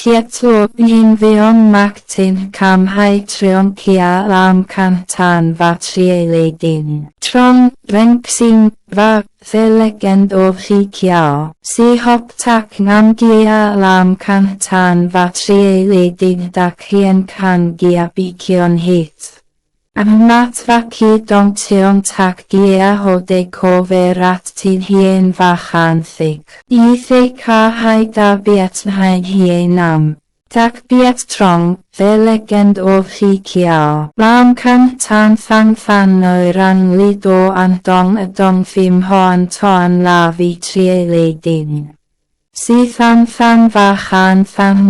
Tiết nhiên vướng mắc tình cảm hay trường kia Lâm Canh Tân và Triệu Lệ Dĩnh. Trong Feng Xing và The Legend of Chu Qiao. Si hợp tác ngầm kia Lâm Canh Tân và Triệu Lệ Dĩnh đã khiến khán giả bị cuốn hút. Mắt và khi động tương tác kia họ để cô về rát tin hiền và khán thích. Ý thích cả hai đặc biệt hai hiền nam. Đặc biệt trong The Legend of Chu Qiao. Lâm Canh Tân fan nơi rhan lý do an dong phim hoàn toàn là vì Triệu Lệ Dĩnh. Si fan và khán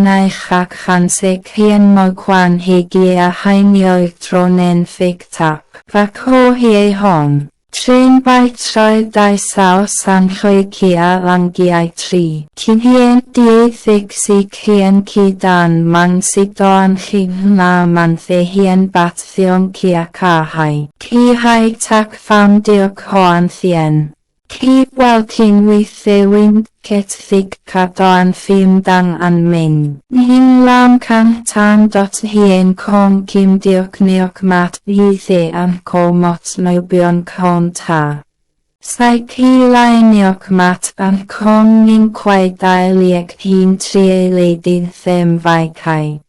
này khác khán sẽ khiến mối quan hệ kia hay nhiều trở nên phức tạp và khó hiểu hơn. Trên bài tròi tại sao sang khơi kia lăng giai trí. Kinh hiện địa thích si khiến khi đàn mang si đoan khi là man thể hiện bát tương kia cả hai. Khi hai tác phẩm được hoàn thiện. Khi well kinh wyn kết thúc cả đoàn phim đang ăn mình. Nhưng Lâm Canh Tân hiện không kim được nước mắt vì thế ăn có một nỗi buồn không tả. Sau khi lại nước mắt ăn không nhìn quay đại liệt hình Triệu Lệ Dĩnh thêm vài cái.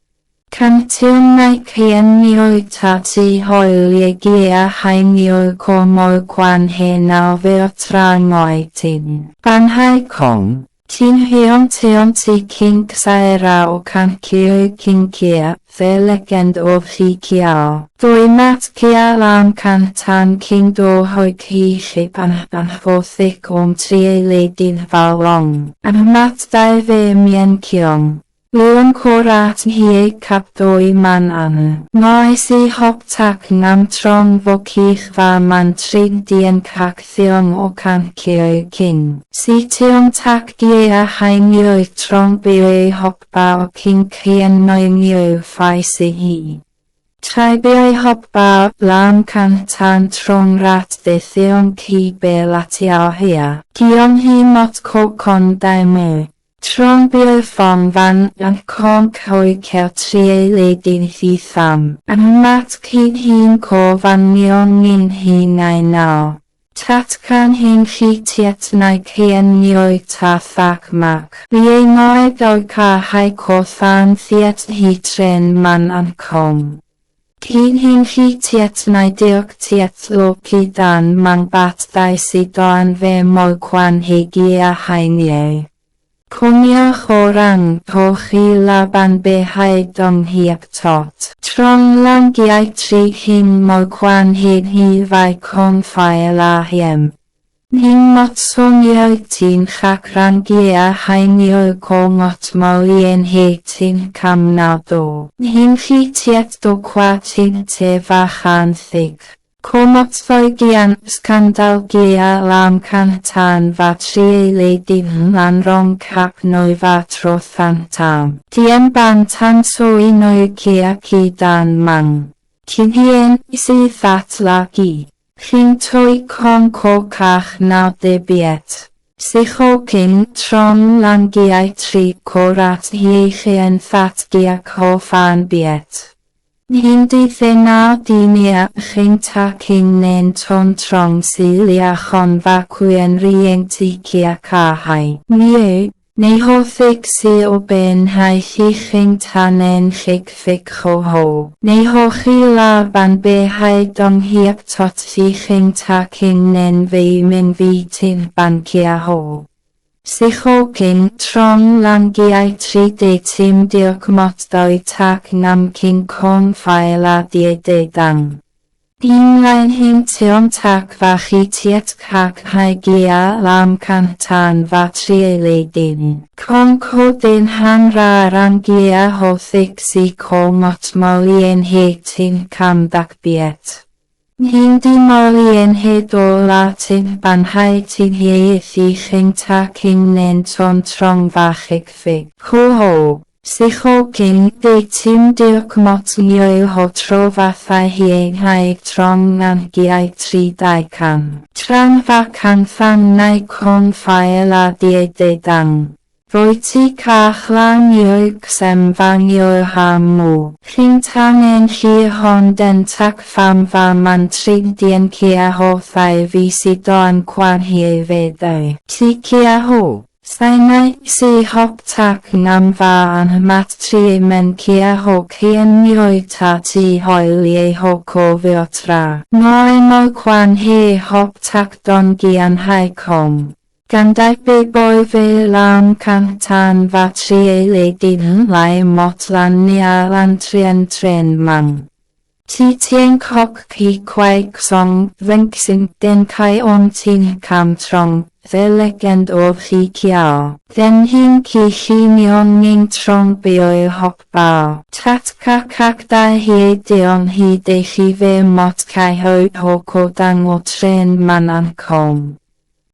Căn tương này khiến nhiều ta chỉ hỏi lệ kia hay nhiều có mối quan hệ nào về tra ngoại tình. Bạn hãy không tin hiểu tương chỉ kinh xảy ra ở căn kia kinh kia, The Legend of Chu Qiao. Đôi mắt kia Lâm Canh Tân kinh đô hồi khi khi bạn vô thích Triệu Lệ Dĩnh vào lòng. Mắt đại về miền kiong. Luôn cố rát hiệp cặp đôi man ăn. Ngoài si hợp tác ngầm trong vô kích và man trinh điện các tương ở căn kia kinh. Si tương tác kia hay nhiều trong bề hợp bảo kinh khiến nói nhiều phải si hi. Trái bề hợp bảo Lâm Canh Tân trong rát để tương khi bề là tiao hia. Kiong hi một cô con đại mơ. Trong bia phong văn ăn con khôi kéo Triệu Lệ Dĩnh thi thăm. Mắt khi hình cô văn nghiêng nhìn hình ngày nào. Tất cả hình khi tiết này khiến nhiều ta thắc mắc. Vì nói đôi cả hai cô fan tiết hi trên man ăn không. Khi hình khi tiết này được tiết lộ khi đàn mang bát đại sĩ đoan về mối quan hệ kia hay nhiều. Không nhớ khổ rằng có khi là bạn bè hay đồng hiệp tốt. Trong lăng giai trí hình mối quan hệ như vậy không phải là hiểm. Nhưng một số nhiều tin khác rằng kia hay nhiều có một mối liên hệ tình cảm nào đó. Nhưng khi tiết độ qua tình thế và khán thích. Có một thời gian scandal kia Lâm Canh Tân và Triệu Lệ Dĩnh lan rộng khắp nơi và trở thành tam. Tiêm bản thân sôi nơi kia khi đàn mang. Kinh hiện si phát là kỳ. Khiến tôi không có khác nào để biết. Si khổ kinh trong lăng giai trí có rát hi khiến phát kia có phản biết. Hindi thế nào đi nghĩa khiến ta kinh nên tôn trọng si lia khôn và quyền riêng ti kia cả hai. Như, nếu họ thích si ở bên hai khi khiến ta nên khích phích khổ hổ. Nếu họ khi là bạn bè hay đồng hiệp tốt thì khiến ta kinh nên vì mình vì tin bạn kia hổ. Si khổ kinh trong lăng giai trí để tìm được một đối tác ngầm kinh không phải là địa đề đăng. In lại hình tương tác và khi tiết khác hai kia Lâm Canh Tân và Triệu Lệ Dĩnh. Không có đến hắn ra rằng kia họ thích si có một mối liên hệ tình cảm đặc biệt. Hindi mối liên hệ đó là tình bạn hay tình hệ thì khiến ta kinh nên tôn trọng và khích phích. Khổ hổ. Si khổ kinh để tìm được một người hỗ trợ và phải hiện hay trong ngành giai trí đại khăn. Trang và khăn phang này không phải là địa đề đăng. Rwy ti cachlan yw'r semfang yw'r hamw. Chi'n tangen chi hon den tac fam fa man trin dien kia hothau fi si doan kwan hi feddau. Ti kia ho? Sainai si hop tac ngam fa an mat tri men kia ho kien yw'r ta ti hoeli e ho ko fiotra. Noi mo kwan hi hop tac don gian hai kom. Gan dau big boy fe lam can tan va tri le din lai mot lan nia lan trien tren mang. Ti tien kok ki quaik song Feng Xing den kai on tin cam trong the Legend of Chu Qiao. Then hin ki nion ning trong bioi hop bao. Tat kak da hi dion hi de chi ve mot kai ho ko dang o tren man an kom.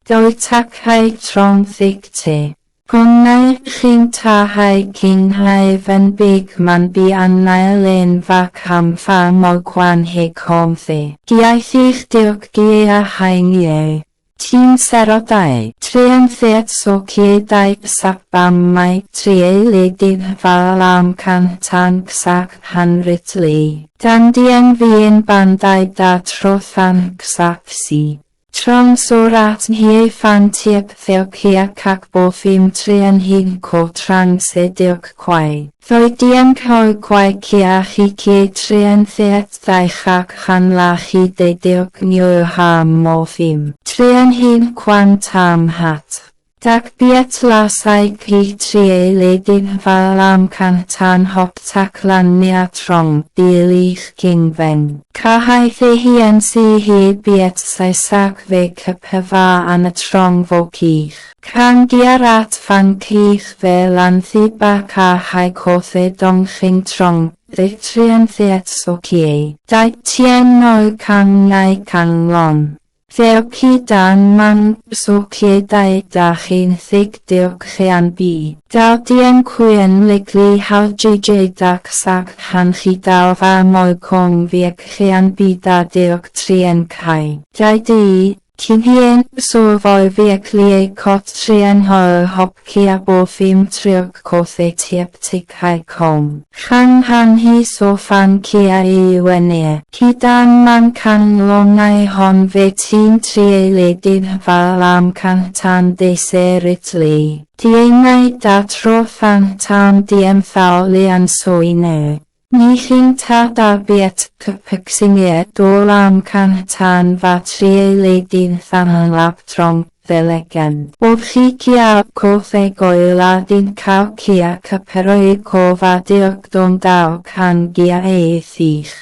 Doi tak hai trong thik te. Kon nai chi'n ta hai king hai ven big man bi an nai len va cam fa mo kwan he kom the. Giai thich diog gia hai nye. Ti'n sero dau. Trian theat so kie dau sak bam mai trie le din va lam can tan ksak han ritli. Dan dien vien bandai da trothan ksak si. Trong sorat hi fan tiep theo kia kak bo phim trian hin ko trang se dirk kwai. Thoi dien koi kwai kia hi kie trian theat thai chak han la hi de dirk nyo ha mo phim. Trian hin kwan tam hat. Dak biet la sai ki trie le din va lam can tan hop tak lan nia trong dilich king ven. Ka hai the hien si hi biet sai sak ve kapeva an a trong vo kich. Kan giarat fan kich ve lan thiba ka hai ko the dong ching trong. The trian theat so kie. Dai tien no kang ngai kang lon. Theo ki dan man so kie dai da chi'n thig diog chian bi. Dal dien quyen ligli hau jj dak sak han chi dal va moi kong viek chian bi da diog trien kai. Dai di, cyn hien so voi viek lie kot trien ho hop kia bo phim triog ko the tiep tik hai kom. Chan han hi so fan kia I wenie. Ki dan man kan longai hon ve tin trie le din va lam kan tan de se ritli. Die ngai da tro fan tan diem thal lian soine. Ni chi'n ta da biet kapik singe do lam can tan va trie le din than lap trong the legend. Bob chi kia ko the goela din kao kia kaperoi ko va diog don dao can gia e thich.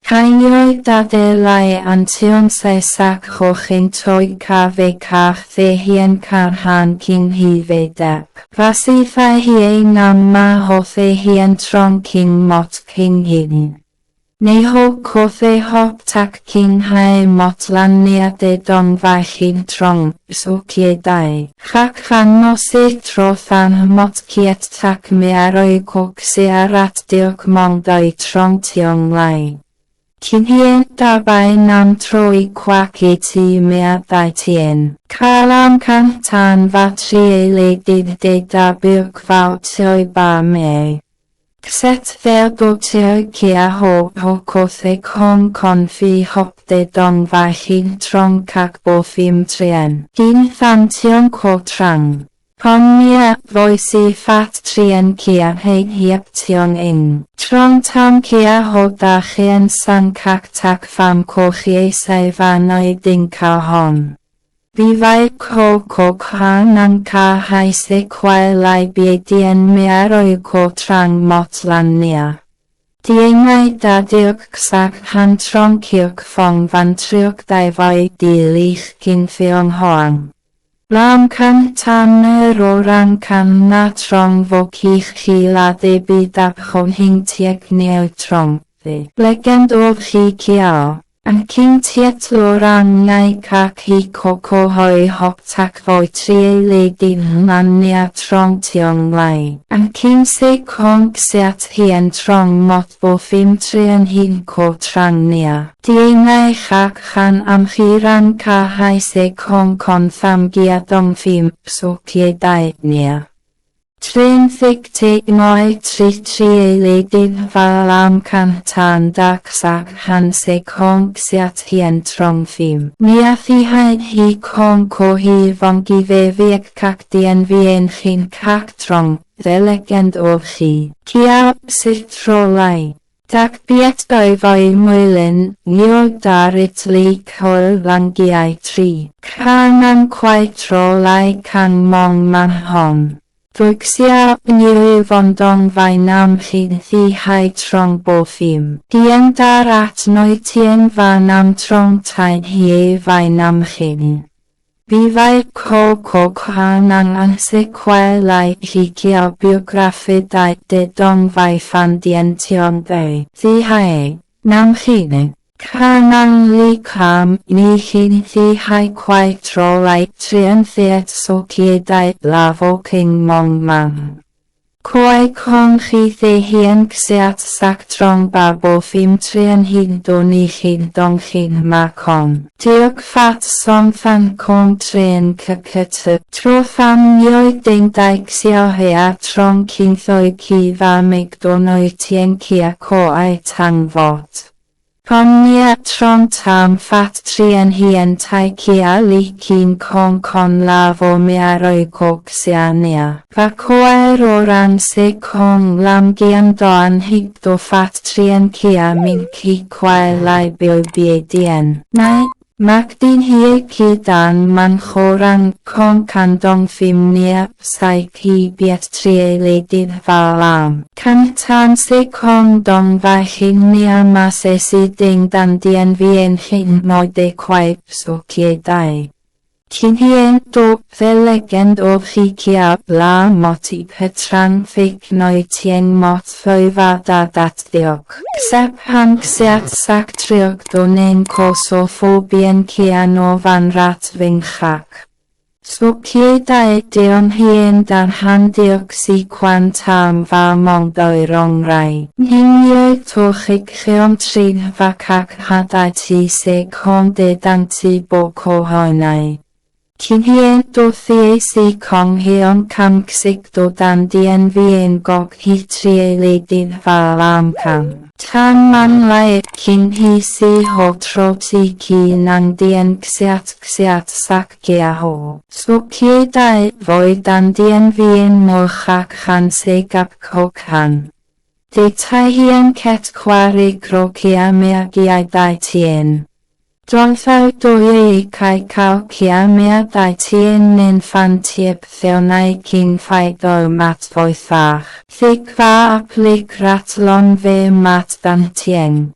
Cainio da de lai antion se sak ho chi'n toi ka ve kach the hien car han king hi ve dep. Vasi thai hi nam ma ho the hien trong king mot king hin. Ne ho ko the hop tak king hai mot lan nia de dong vai chin trong, so kie dai. Chak fan no se tro than mot kiet tak me aroi kok se arat diog mong dai trong tiong lai. Cyn hien da bai nam troi kwak e ti mea dai tien. Kalam can tan va trie le did de da birk vau tioi ba me. Set fel go tioi kia ho ko the kong kon fi hop de dong va hin trong kak bo phim trien. Hin than tiong ko trang. Pon mia voi si fat trien kia hei hiep tiong ing. Trong tam kia ho da chien san kak tak fam ko chie sai va noi ding ka hon. Vi vai ko ka nang ka hai se kwai lai bie dien mea roi ko trang mot lan nia. Die ngai da diog ksak han trong kiok fong van triok dai vai di lich kin fiong hoang. Lam can tan ro ran can na trong vo kich chi la de bi dap hon hing tiek neo trong the Legend of Chu Qiao. An king tiet lo ran ngai ka ki ko hoi hop tak voi trie le din lan nia trong tiong lai. An king se kong seat hien trong mot bo phim trien hin ko trang nia. Die ngai chak chan am chi ran ka hai se kong kon tham gia dong phim so kie dai nia. Trên thực tế mọi Triệu Lệ Dĩnh và Lâm Canh Tân đặc sắc hắn sẽ không xuất hiện trong phim. Nghĩa thì hay không có hy vọng về việc các diễn viên khiến khác trong The Legend of Chu Qiao sẽ trở lại. Đặc biệt đối với mỗi lần nhiều darit lý khối lăng giai trí, khả năng quay trở lại càng mong manh hơn. Được xia nhiều vận động vai nam khiến thì hay trong bộ phim. Diễn darat nổi tiếng và nam trong tai hệ vai nam khiến. Vì vậy có khả năng anh sẽ quay lại khi kiểu biography đại để đồng vai fan điện trường đời. Thì hay, nam khiến. Khả năng lý cảm ni khiến thì hay quay trở lại trên thiệt số kia đại là vô kinh mong màng. Quay không khi thể hiện xuất sắc trong ba bộ phim trên hình đồn hình đồng hình mà không. Được phát sóng thành công trên các thực. Trô phim nhiều tình đại siêu hệ trong kinh thời kỳ và mịch đồ nổi tiếng kia có ai thăng vọt. Còn nghĩa trong tam phát triển hiện tại kia lý kinh không còn là vô mẹ rời cuộc xania. Và coi rô ràng sẽ không làm gian đoàn hít đồ phát triển kia mình khi quay lại biểu bia điện. Này, mặc tin hiế khi đàn man khô ràng không khăn đồng phim nia sai khi biết Triệu Lệ Dĩnh và làm. Canh Tân sẽ không đồng vai hình nia mà sẽ si tình đàn điện viên hình nói để quay số kia đại. Kinh hiện đồ The Legend of Chu Qiao là một trang phích nổi tiếng một thời và đã đạt được. Xếp hạng xuất sắc trước đồ nên có số phổ biến kia nó van rát vinh khác. Số kia đại điện hiện đang hắn được si quan tâm và mong đợi rong rải. Nhưng nhiều tổ chức khiêm trình và các hạ đại chỉ sẽ không để đăng chỉ bộ câu hỏi này. Kinh hiện đồ thế si không hiện cảm xích đồ đàn điện viên gọc hi Triệu Lệ Dĩnh và Lâm Canh Tân man lại kinh hi si hộ trộp si kỹ năng điện xuất sắc kia hộ. Số kia đại với đàn điện viên mô khác hắn sẽ gặp khó khăn. Để thể hiện kết quả rikro kia mẹ giai đại tiền. Trong phao đôi khai cao kia mẹ đại tiền nên phan thiệp theo này kinh phải đôi mặt vội phạc. Thích và áp lực rát lon về mặt đàn tiền.